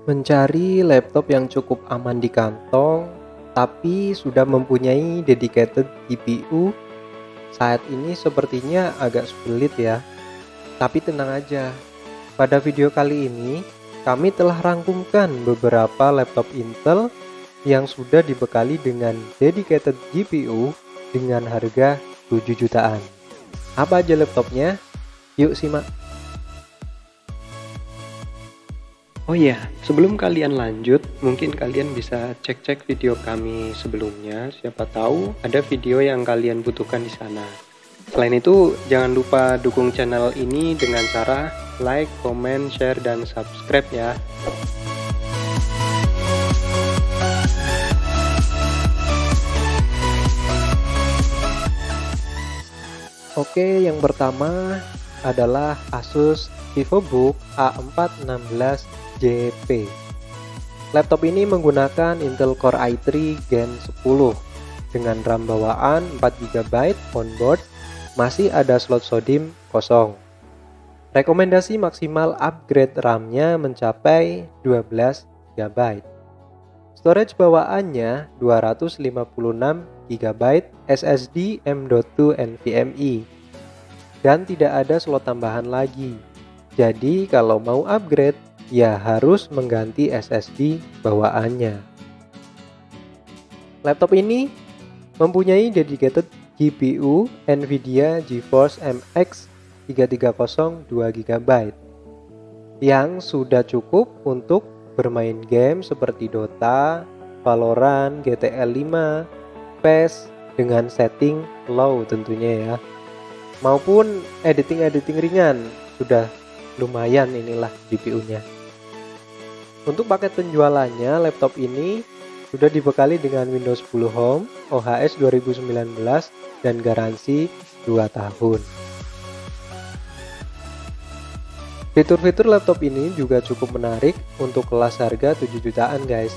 Mencari laptop yang cukup aman di kantong, tapi sudah mempunyai dedicated GPU, saat ini sepertinya agak sulit ya. Tapi tenang aja, pada video kali ini kami telah rangkumkan beberapa laptop Intel yang sudah dibekali dengan dedicated GPU dengan harga 7 jutaan. Apa aja laptopnya? Yuk simak. Oh iya, sebelum kalian lanjut, mungkin kalian bisa cek-cek video kami sebelumnya. Siapa tahu ada video yang kalian butuhkan di sana. Selain itu, jangan lupa dukung channel ini dengan cara like, comment, share, dan subscribe ya. Oke, yang pertama adalah Asus VivoBook A416JP. Laptop ini menggunakan Intel Core i3 Gen 10 dengan RAM bawaan 4GB onboard, masih ada slot SODIMM kosong. Rekomendasi maksimal upgrade RAM-nya mencapai 12GB. Storage bawaannya 256GB SSD M.2 NVMe. Dan tidak ada slot tambahan lagi. Jadi kalau mau upgrade, ya harus mengganti SSD bawaannya. Laptop ini mempunyai dedicated GPU Nvidia GeForce MX 330 2GB yang sudah cukup untuk bermain game seperti Dota, Valorant, GTA 5, PES dengan setting low tentunya ya. Maupun editing ringan, sudah lumayan inilah GPU-nya. Untuk paket penjualannya, laptop ini sudah dibekali dengan Windows 10 Home, OHS 2019, dan garansi 2 tahun. Fitur-fitur laptop ini juga cukup menarik untuk kelas harga 7 jutaan guys.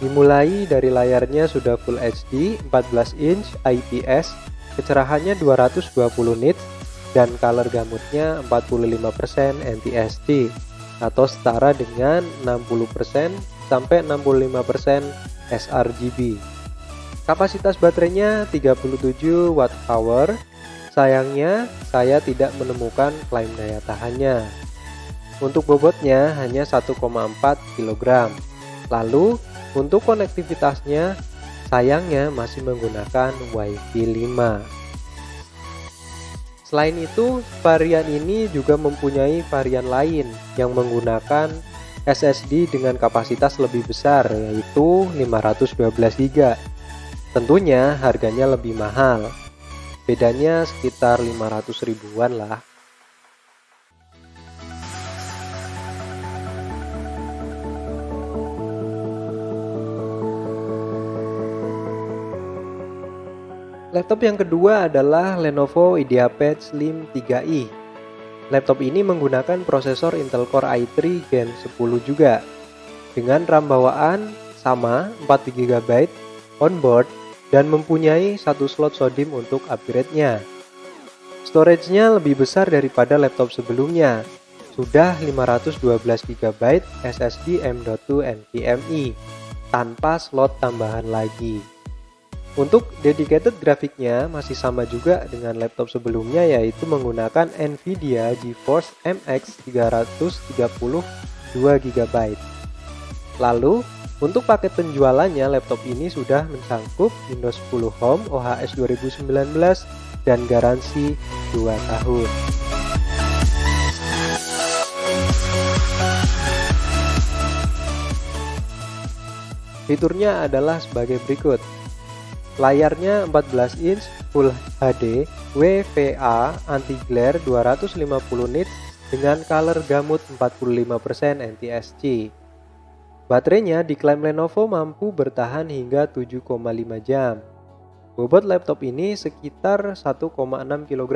Dimulai dari layarnya sudah Full HD 14 inch IPS, kecerahannya 220 nits, dan color gamutnya 45% NTSC atau setara dengan 60% sampai 65% sRGB. Kapasitas baterainya 37 Wh. Sayangnya saya tidak menemukan klaim daya tahannya. Untuk bobotnya hanya 1,4 kg. Lalu untuk konektivitasnya sayangnya masih menggunakan Wi-Fi 5. Selain itu, varian ini juga mempunyai varian lain yang menggunakan SSD dengan kapasitas lebih besar, yaitu 512GB. Tentunya harganya lebih mahal. Bedanya sekitar 500 ribuan lah. Laptop yang kedua adalah Lenovo IdeaPad Slim 3i. Laptop ini menggunakan prosesor Intel Core i3 Gen 10 juga. Dengan RAM bawaan sama 4GB onboard dan mempunyai satu slot SODIMM untuk upgrade-nya. Storage-nya lebih besar daripada laptop sebelumnya. Sudah 512GB SSD M.2 NVMe tanpa slot tambahan lagi. Untuk dedicated grafiknya masih sama juga dengan laptop sebelumnya, yaitu menggunakan Nvidia GeForce MX 330 2GB. Lalu untuk paket penjualannya, laptop ini sudah mencangkup Windows 10 Home OHS 2019 dan garansi 2 tahun. Fiturnya adalah sebagai berikut. Layarnya 14 inch Full HD WVA anti-glare 250 nits dengan color gamut 45% NTSC. Baterainya diklaim Lenovo mampu bertahan hingga 7,5 jam. Bobot laptop ini sekitar 1,6 kg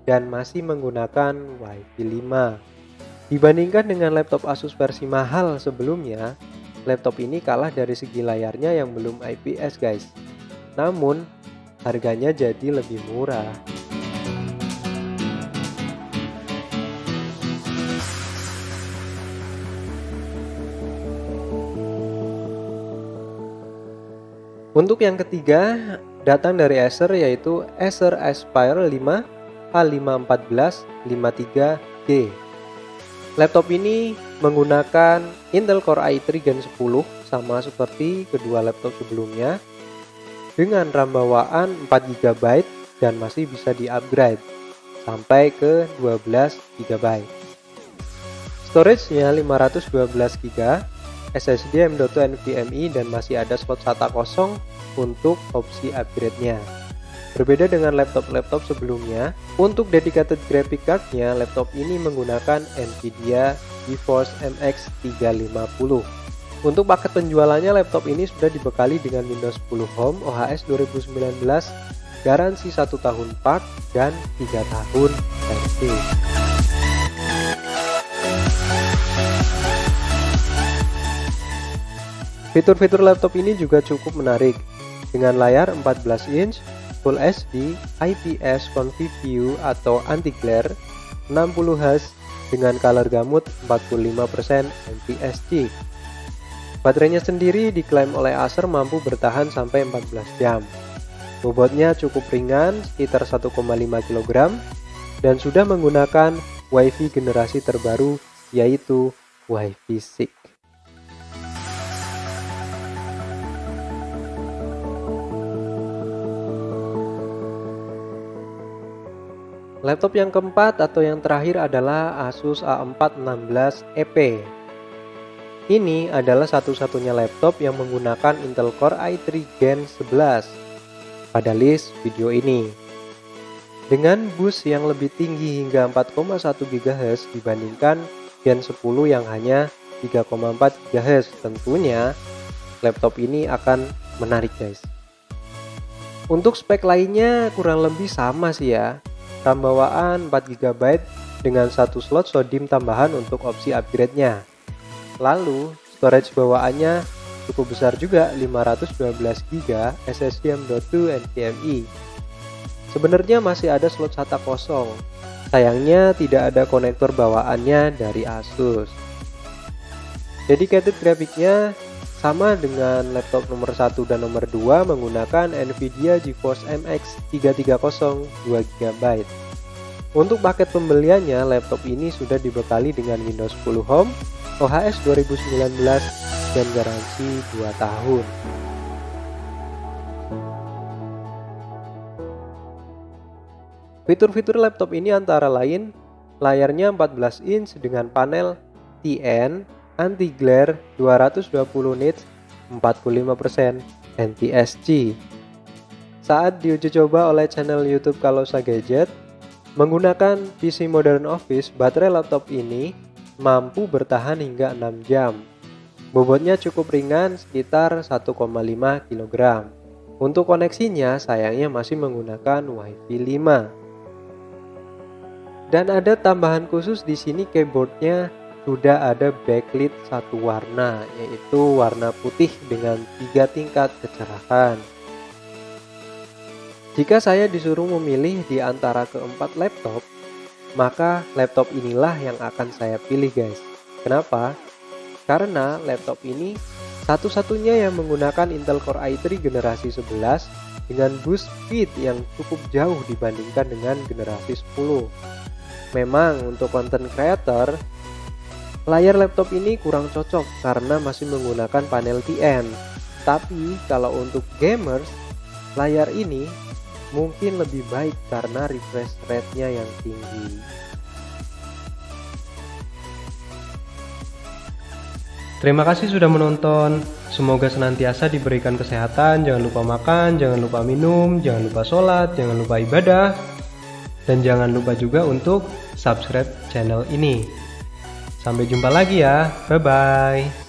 dan masih menggunakan Wi-Fi 5. Dibandingkan dengan laptop Asus versi mahal sebelumnya, laptop ini kalah dari segi layarnya yang belum IPS guys. Namun, harganya jadi lebih murah. Untuk yang ketiga datang dari Acer, yaitu Acer Aspire 5 A514 53G. Laptop ini menggunakan Intel Core i3 Gen 10 sama seperti kedua laptop sebelumnya, dengan RAM bawaan 4GB dan masih bisa di-upgrade sampai ke 12GB. Storage-nya 512GB, SSD M.2 NVMe, dan masih ada slot SATA kosong untuk opsi upgrade-nya. Berbeda dengan laptop-laptop sebelumnya, untuk dedicated graphic card-nya, laptop ini menggunakan Nvidia GeForce MX 350. Untuk paket penjualannya, laptop ini sudah dibekali dengan Windows 10 Home OHS 2019, garansi 1 tahun part dan 3 tahun servis. Fitur-fitur laptop ini juga cukup menarik, dengan layar 14 inch, Full HD, IPS Convive View atau anti-glare, 60Hz dengan color gamut 45% NTSC. Baterainya sendiri diklaim oleh Acer mampu bertahan sampai 14 jam. Bobotnya cukup ringan, sekitar 1,5 kg, dan sudah menggunakan Wi-Fi generasi terbaru, yaitu Wi-Fi 6. Laptop yang keempat atau yang terakhir adalah Asus A416 EP. Ini adalah satu-satunya laptop yang menggunakan Intel Core i3 Gen 11 pada list video ini. Dengan boost yang lebih tinggi hingga 4,1 GHz dibandingkan Gen 10 yang hanya 3,4 GHz, tentunya laptop ini akan menarik guys. Untuk spek lainnya kurang lebih sama sih ya. RAM bawaan 4GB dengan satu slot SODIMM tambahan untuk opsi upgrade-nya. Lalu storage bawaannya cukup besar juga, 512GB SSD M.2 NVMe. Sebenarnya masih ada slot SATA kosong. Sayangnya tidak ada konektor bawaannya dari Asus. Dedicated grafiknya sama dengan laptop nomor 1 dan nomor 2 menggunakan Nvidia GeForce MX 330 2GB. Untuk paket pembeliannya, laptop ini sudah dibekali dengan Windows 10 Home OHS 2019 dan garansi 2 tahun. Fitur-fitur laptop ini antara lain layarnya 14 inch dengan panel TN, anti-glare, 220 nits, 45% NTSC. Saat diuji coba oleh channel YouTube Kalosa Gadget, menggunakan PC Modern Office, baterai laptop ini mampu bertahan hingga 6 jam. Bobotnya cukup ringan, sekitar 1,5 kg. Untuk koneksinya sayangnya masih menggunakan Wi-Fi 5. Dan ada tambahan khusus di sini, keyboardnya sudah ada backlit satu warna, yaitu warna putih dengan 3 tingkat kecerahan. Jika saya disuruh memilih di antara keempat laptop, maka laptop inilah yang akan saya pilih guys. Kenapa? Karena laptop ini satu-satunya yang menggunakan Intel Core i3 generasi 11 dengan boost speed yang cukup jauh dibandingkan dengan generasi 10. Memang untuk content creator, layar laptop ini kurang cocok karena masih menggunakan panel TN. Tapi kalau untuk gamers, layar ini mungkin lebih baik karena refresh rate-nya yang tinggi. Terima kasih sudah menonton. Semoga senantiasa diberikan kesehatan. Jangan lupa makan, jangan lupa minum, jangan lupa sholat, jangan lupa ibadah. Dan jangan lupa juga untuk subscribe channel ini. Sampai jumpa lagi ya, bye-bye.